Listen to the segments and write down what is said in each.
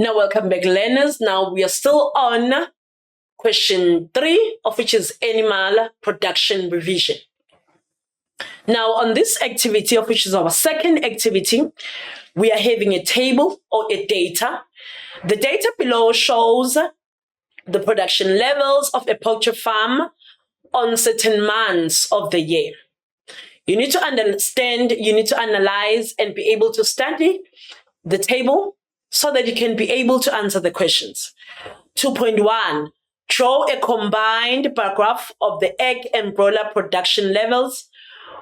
Now, welcome back, learners. Now, we are still on question 3, of which is animal production revision. Now, on this activity, of which is our second activity, we are having a table or a data. The data below shows the production levels of a poultry farm on certain months of the year. You need to understand, you need to analyze and be able to study the table so that you can be able to answer the questions. 2.1, draw a combined bar graph of the egg and broiler production levels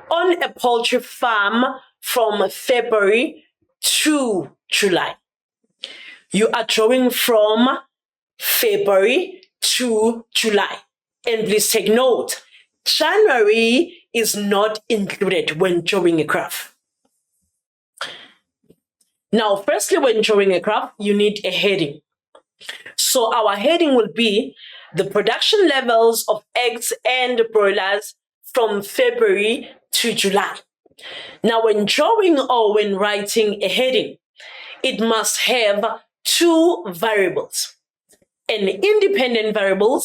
on a poultry farm from February to July. You are drawing from February to July. And please take note, January is not included when drawing a graph. Now, firstly, when drawing a graph, you need a heading. So our heading will be the production levels of eggs and broilers from February to July. Now, when drawing or when writing a heading, it must have 2 variables, an independent variable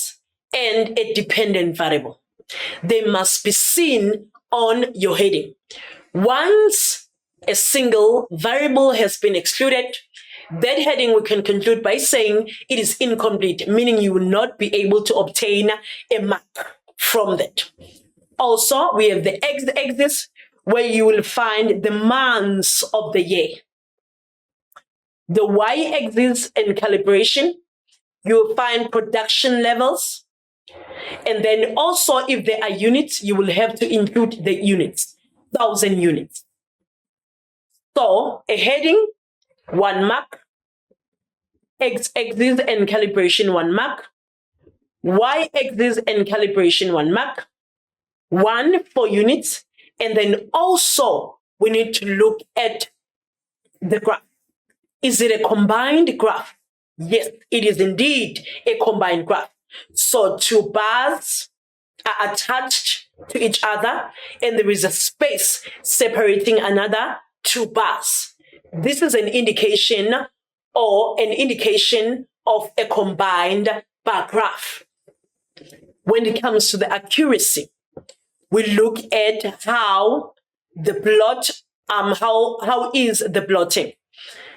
and a dependent variable. They must be seen on your heading. Once a single variable has been excluded, that heading we can conclude by saying it is incomplete, meaning you will not be able to obtain a mark from that. Also, we have the x-axis where you will find the months of the year. The y-axis and calibration, you will find production levels. And then also, if there are units, you will have to include the units, 1,000 units. So a heading, 1 mark, x-axis and calibration, 1 mark, y-axis and calibration, 1 mark, 1 for units. And then also we need to look at the graph. Is it a combined graph? Yes, it is indeed a combined graph. So 2 bars are attached to each other and there is a space separating another 2 bars. This is an indication or an indication of a combined bar graph. When it comes to the accuracy, we look at how the blot, how is the blotting.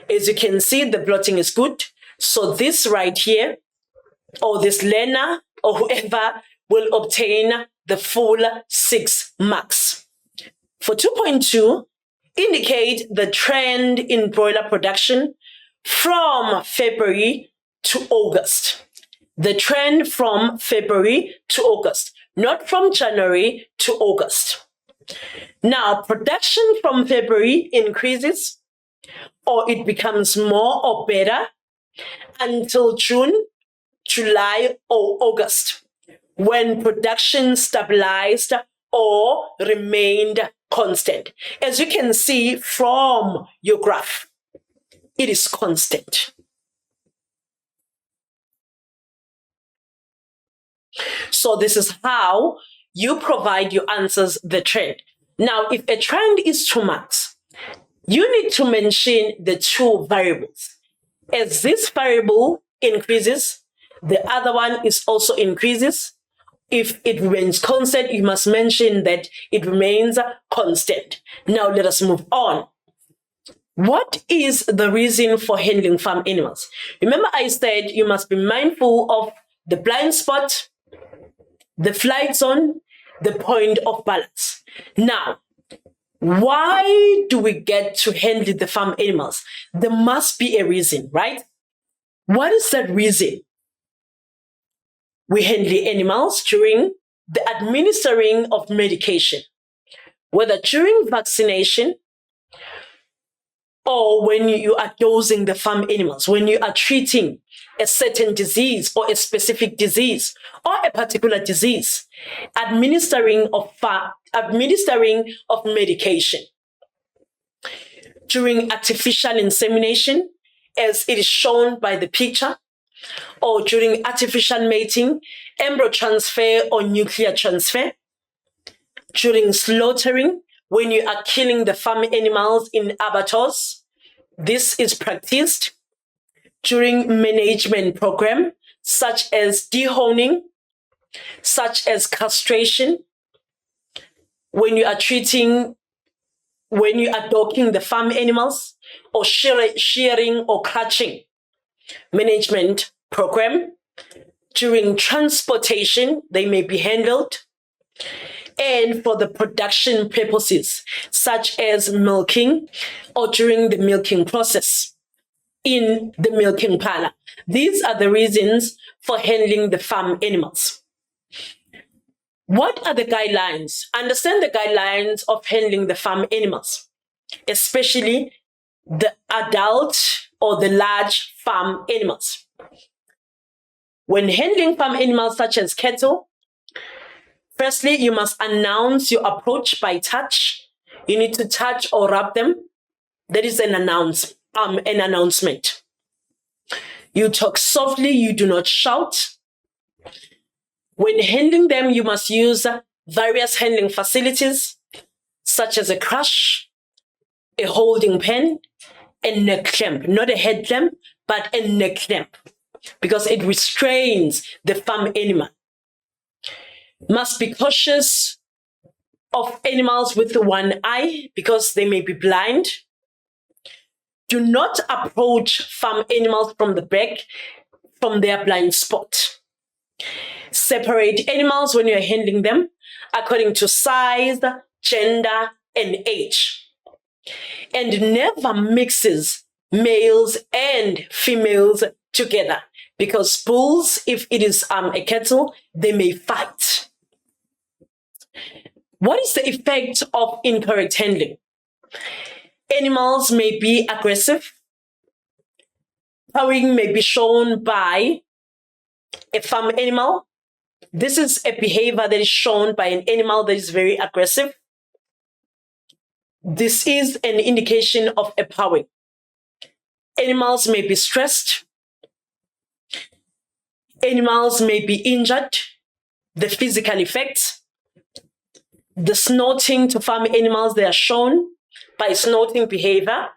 As you can see, the blotting is good. So this right here, or this learner, or whoever will obtain the full 6 marks. For 2.2, indicate the trend in broiler production from February to August. The trend from February to August, not from January to August. Now, production from February increases or it becomes more or better until June, July, or August, when production stabilized or remained constant. As you can see from your graph, it is constant. So this is how you provide your answers, the trend. Now, if a trend is 2 marks, you need to mention the 2 variables. As this variable increases, the other one is also increases. If it remains constant, you must mention that it remains constant. Now let us move on. What is the reason for handling farm animals? Remember I said you must be mindful of the blind spot, the flight zone, the point of balance. Now, why do we get to handle the farm animals? There must be a reason, right? What is that reason? We handle animals during the administering of medication, whether during vaccination or when you are dosing the farm animals, when you are treating a certain disease or a specific disease or a particular disease, administering of medication. During artificial insemination, as it is shown by the picture, or during artificial mating, embryo transfer or nuclear transfer, during slaughtering, when you are killing the farm animals in abattoirs, this is practiced. during management program, such as dehoning, such as castration, when you are docking the farm animals, or shearing or cutching management program. During transportation, they may be handled, and for the production purposes, such as milking or during the milking process in the milking parlor. These are the reasons for handling the farm animals. What are the guidelines? Understand the guidelines of handling the farm animals, especially the adult or the large farm animals. When handling farm animals such as cattle, firstly, you must announce your approach by touch. You need to touch or rub them. That is an announcement. You talk softly, you do not shout. When handling them, you must use various handling facilities, such as a crush, a holding pen, a neck clamp, not a head clamp, but a neck clamp, because it restrains the farm animal. Must be cautious of animals with one eye because they may be blind. Do not approach farm animals from the back from their blind spot. Separate animals when you're handling them according to size, gender, and age. And never mixes males and females together, because bulls, if it is a cattle, they may fight. What is the effect of incorrect handling? Animals may be aggressive. Pawing may be shown by a farm animal. This is a behavior that is shown by an animal that is very aggressive. This is an indication of a pawing. Animals may be stressed. Animals may be injured. The physical effects. The snorting to farm animals, they are shown by snorting behavior,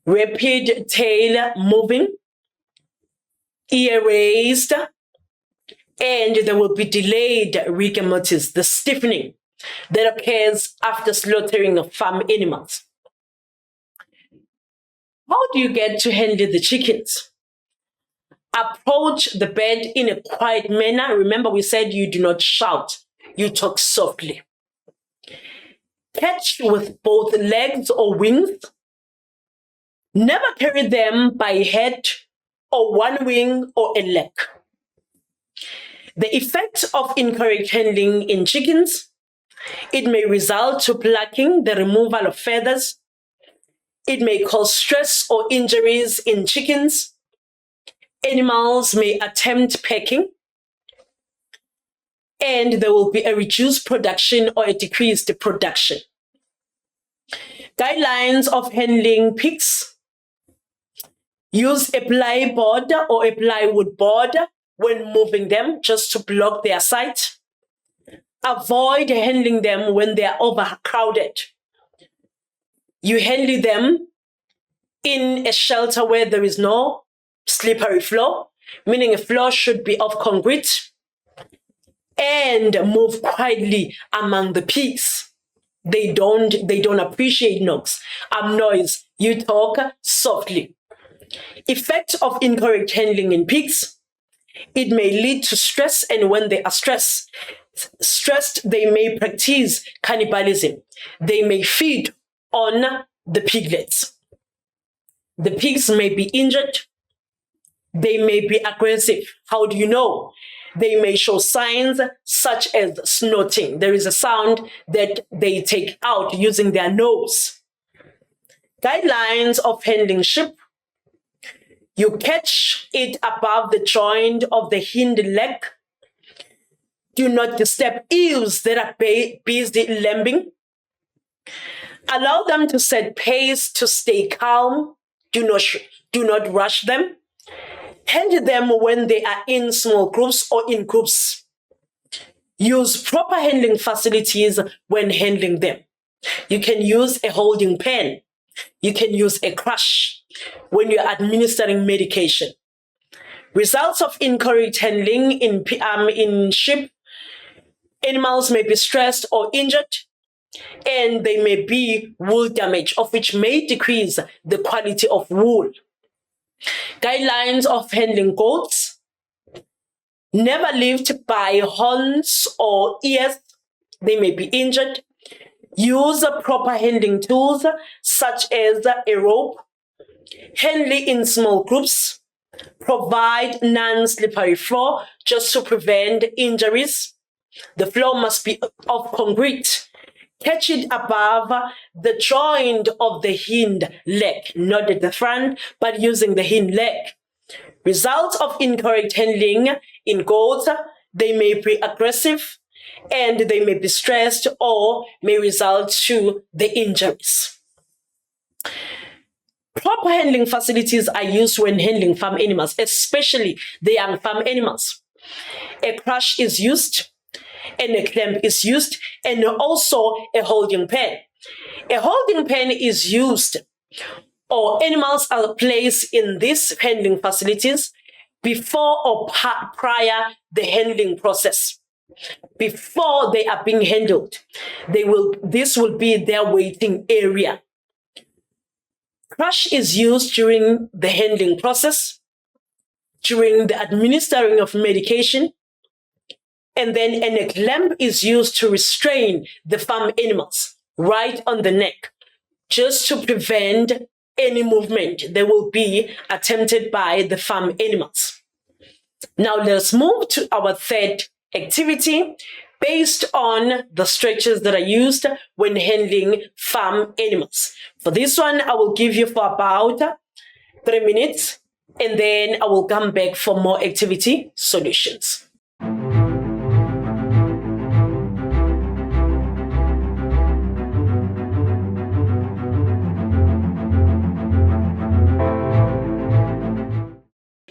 rapid tail moving, ear raised, and there will be delayed rigor mortis, the stiffening that occurs after slaughtering of farm animals. How do you get to handle the chickens? Approach the bed in a quiet manner. Remember, we said you do not shout, you talk softly. Catch with both legs or wings. Never carry them by head or one wing or a leg. The effect of incorrect handling in chickens, it may result to plucking, the removal of feathers. It may cause stress or injuries in chickens. Animals may attempt pecking, and there will be a reduced production or a decreased production. Guidelines of handling pigs. Use a ply board or a plywood board when moving them, just to block their sight. Avoid handling them when they are overcrowded. You handle them in a shelter where there is no slippery floor, meaning a floor should be of concrete, and move quietly among the pigs. They don't appreciate noise. You talk softly. Effect of incorrect handling in pigs. It may lead to stress, and when they are stressed, they may practice cannibalism. They may feed on the piglets. The pigs may be injured. They may be aggressive. How do you know? They may show signs such as snorting. There is a sound that they take out using their nose. Guidelines of handling sheep. You catch it above the joint of the hind leg. Do not disturb ewes that are busy lambing. Allow them to set pace, to stay calm. Do not rush them. Handle them when they are in small groups or in groups. Use proper handling facilities when handling them. You can use a holding pen. You can use a crush. when you're administering medication. Results of incorrect handling in sheep: animals may be stressed or injured, and they may be wool damage, of which may decrease the quality of wool. Guidelines of handling goats: never lift by horns or ears, they may be injured. Use proper handling tools such as a rope. Handle in small groups. Provide non-slippery floor just to prevent injuries. The floor must be of concrete. Catch it above the joint of the hind leg, not at the front, but using the hind leg. Results of incorrect handling in goats: they may be aggressive, and they may be stressed or may result to the injuries. Proper handling facilities are used when handling farm animals, especially the young farm animals. A crush is used, and a clamp is used, and also a holding pen. A holding pen is used, or animals are placed in these handling facilities before or prior the handling process. Before they are being handled, this will be their waiting area. Crush is used during the handling process, during the administering of medication, and then a clamp is used to restrain the farm animals right on the neck, just to prevent any movement that will be attempted by the farm animals. Now let's move to our third activity based on the structures that are used when handling farm animals. For this one, I will give you for about 3 minutes, and then I will come back for more activity solutions.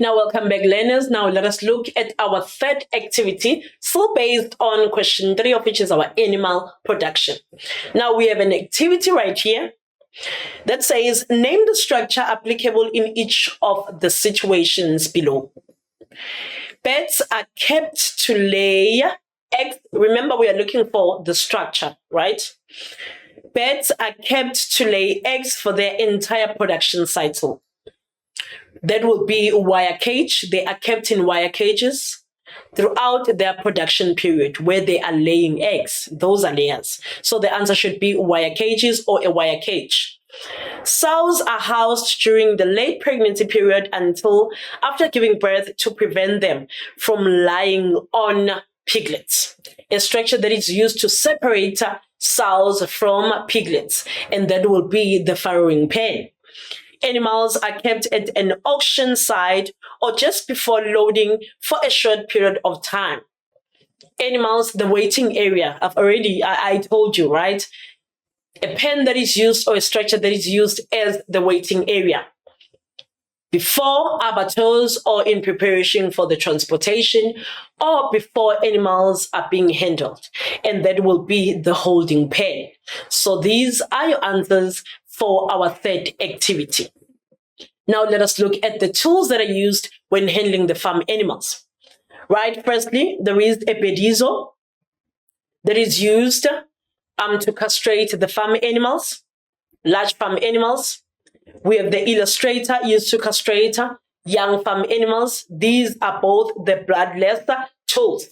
Now, welcome back, learners. Now, let us look at our third activity, still based on question 3, of which is our animal production. Now, we have an activity right here that says, name the structure applicable in each of the situations below. Birds are kept to lay eggs. Remember, we are looking for the structure, right? Birds are kept to lay eggs for their entire production cycle. That will be wire cage. They are kept in wire cages throughout their production period where they are laying eggs. Those are layers. So the answer should be wire cages or a wire cage. Sows are housed during the late pregnancy period until after giving birth to prevent them from lying on piglets. A structure that is used to separate sows from piglets, and that will be the farrowing pen. Animals are kept at an auction site or just before loading for a short period of time. Animals, the waiting area. I told you, right? A pen that is used or a structure that is used as the waiting area. Before abattoirs or in preparation for the transportation or before animals are being handled. And that will be the holding pen. So these are your answers for our third activity. Now let us look at the tools that are used when handling the farm animals. Right, firstly, there is a bedizo that is used to castrate the farm animals, large farm animals. We have the illustrator used to castrate young farm animals. These are both the bloodless tools.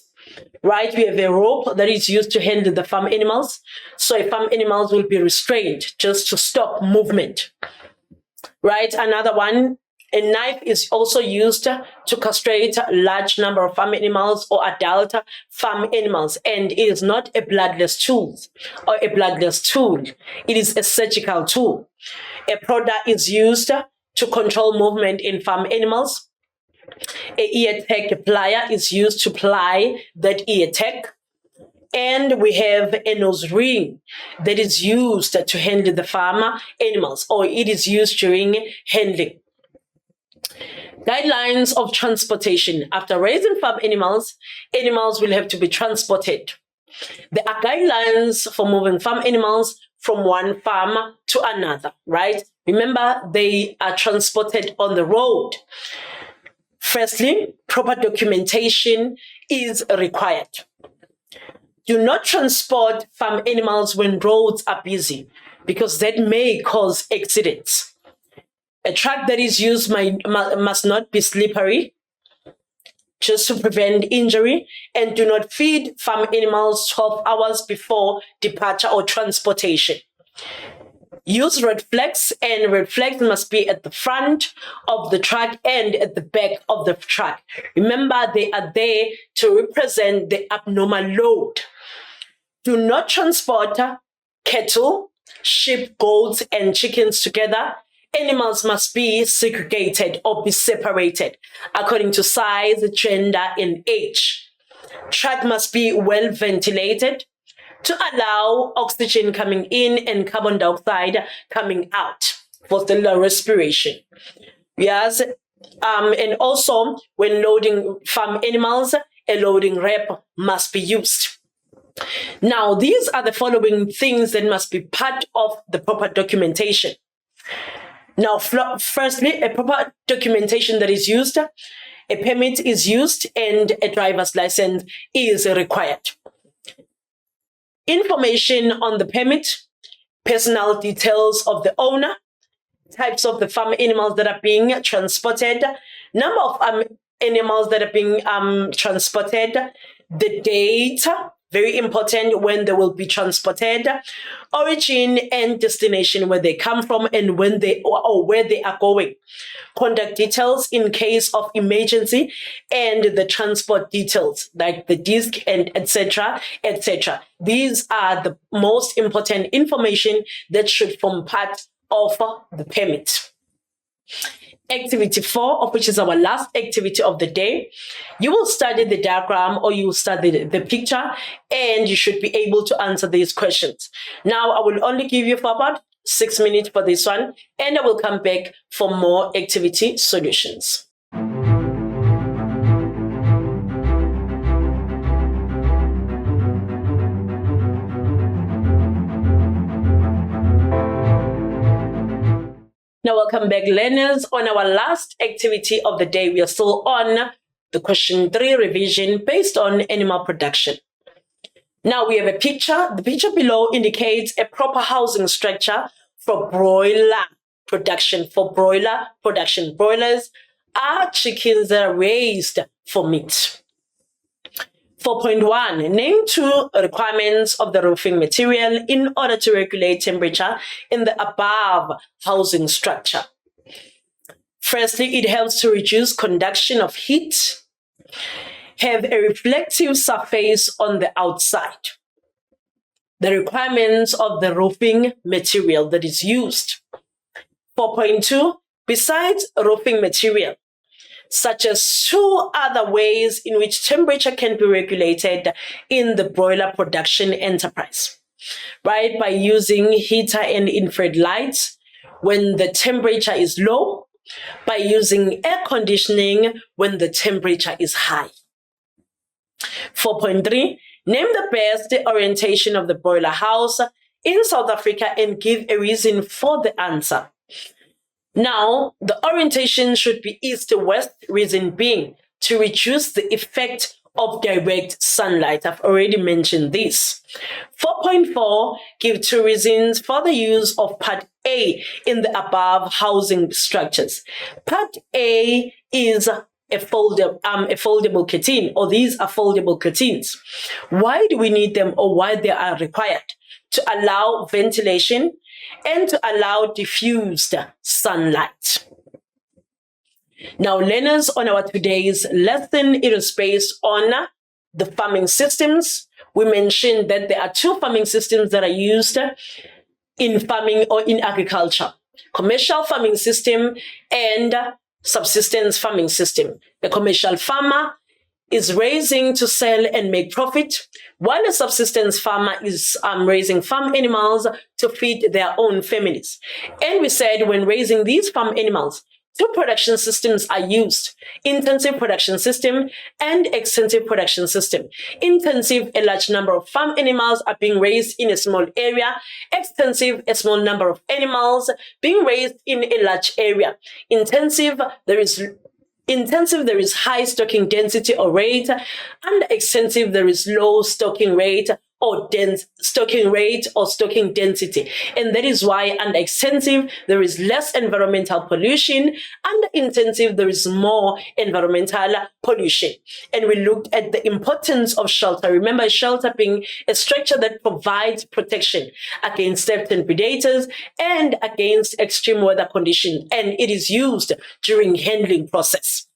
Right, we have a rope that is used to handle the farm animals. So farm animals will be restrained just to stop movement. Right, another one, a knife is also used to castrate a large number of farm animals or adult farm animals, and it is not a bloodless tool or a bloodless tool. It is a surgical tool. A prodder is used to control movement in farm animals. A ear tag plier is used to ply that ear tag. And we have a nose ring that is used to handle the farm animals, or it is used during handling. Guidelines of transportation. After raising farm animals, animals will have to be transported. There are guidelines for moving farm animals from one farm to another, right? Remember, they are transported on the road. Firstly, proper documentation is required. Do not transport farm animals when roads are busy, because that may cause accidents. A truck that is used must not be slippery, just to prevent injury, and do not feed farm animals 12 hours before departure or transportation. Use red flags, and red flags must be at the front of the truck and at the back of the truck. Remember, they are there to represent the abnormal load. Do not transport cattle, sheep, goats, and chickens together. Animals must be segregated or be separated according to size, gender, and age. Truck must be well ventilated to allow oxygen coming in and carbon dioxide coming out for the respiration. Yes, and also when loading farm animals, a loading ramp must be used. Now, these are the following things that must be part of the proper documentation. Now, firstly, a proper documentation that is used, a permit is used, and a driver's license is required. Information on the permit, personal details of the owner, types of the farm animals that are being transported, number of animals that are being transported, the date, very important when they will be transported, origin and destination, where they come from and when they or where they are going, contact details in case of emergency, and the transport details like the disc and etc. etc. These are the most important information that should form part of the permit. Activity 4, of which is our last activity of the day, you will study the diagram or you will study the picture, and you should be able to answer these questions. Now, I will only give you for about 6 minutes for this one, and I will come back for more activity solutions. Now, welcome back, learners. On our last activity of the day, we are still on the question 3 revision based on animal production. Now, we have a picture. The picture below indicates a proper housing structure for broiler production. Broilers are chickens that are raised for meat. 4.1, name 2 requirements of the roofing material in order to regulate temperature in the above housing structure. Firstly, it helps to reduce conduction of heat, have a reflective surface on the outside. The requirements of the roofing material that is used. 4.2, besides roofing material, such as 2 other ways in which temperature can be regulated in the broiler production enterprise, right? By using heater and infrared lights when the temperature is low, by using air conditioning when the temperature is high. 4.3, name the best orientation of the broiler house in South Africa and give a reason for the answer. Now, the orientation should be east to west, reason being to reduce the effect of direct sunlight. I've already mentioned this. 4.4, give 2 reasons for the use of Part A in the above housing structures. Part A is a foldable curtain, or these are foldable curtains. Why do we need them, or why they are required? To allow ventilation and to allow diffused sunlight. Now, learners, on our today's lesson, it is based on the farming systems. We mentioned that there are 2 farming systems that are used in farming or in agriculture: commercial farming system and subsistence farming system. The commercial farmer is raising to sell and make profit, while a subsistence farmer is raising farm animals to feed their own families. And we said when raising these farm animals, Two production systems are used: intensive production system and extensive production system. Intensive, a large number of farm animals are being raised in a small area. Extensive, a small number of animals being raised in a large area. Intensive, there is high stocking density or rate. Under extensive, there is low stocking rate or stocking density. And that is why under extensive, there is less environmental pollution. Under intensive, there is more environmental pollution. And we looked at the importance of shelter. Remember, shelter being a structure that provides protection against theft and predators and against extreme weather conditions. And it is used during handling process.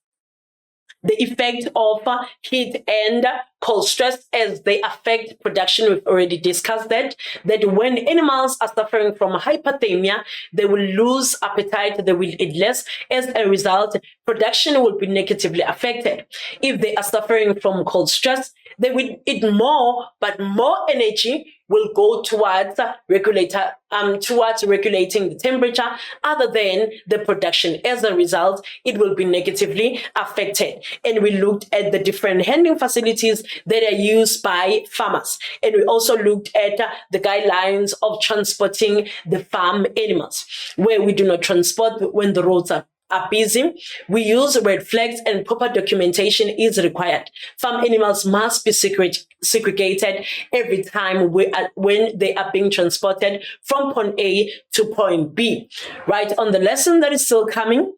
The effect of heat and cold stress as they affect production. We've already discussed that when animals are suffering from hypothermia, they will lose appetite, they will eat less. As a result, production will be negatively affected. If they are suffering from cold stress, they will eat more, but more energy will go towards regulating the temperature other than the production. As a result, it will be negatively affected. And we looked at the different handling facilities that are used by farmers. And we also looked at the guidelines of transporting the farm animals, where we do not transport when the roads are busy. We use red flags and proper documentation is required. Farm animals must be segregated every time when they are being transported from point A to point B. Right, on the lesson that is still coming,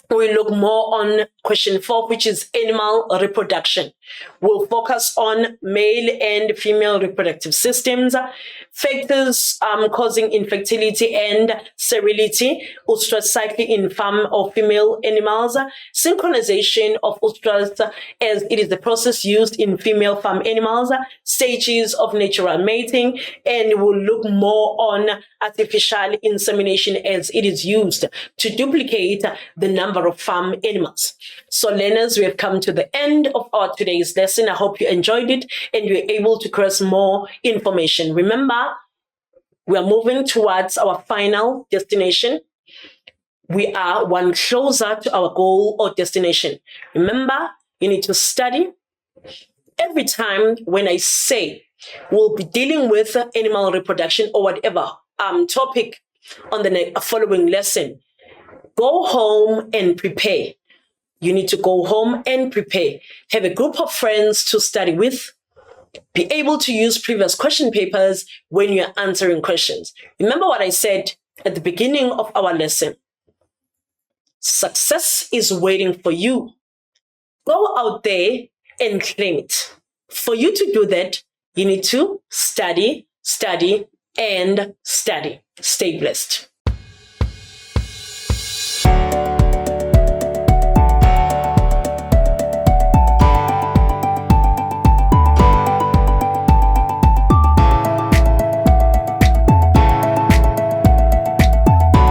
we look more on question 4, which is animal reproduction. We'll focus on male and female reproductive systems, factors causing infertility and sterility, oestrus cycle in farm or female animals, synchronization of oestrus as it is the process used in female farm animals, stages of natural mating, and we'll look more on artificial insemination as it is used to duplicate the number of farm animals. So learners, we have come to the end of our today's lesson. I hope you enjoyed it and you were able to grasp more information. Remember, we are moving towards our final destination. We are one closer to our goal or destination. Remember, you need to study. Every time when I say we'll be dealing with animal reproduction or whatever topic on the following lesson, go home and prepare. You need to go home and prepare. Have a group of friends to study with. Be able to use previous question papers when you're answering questions. Remember what I said at the beginning of our lesson. Success is waiting for you. Go out there and claim it. For you to do that, you need to study, study, and study. Stay blessed.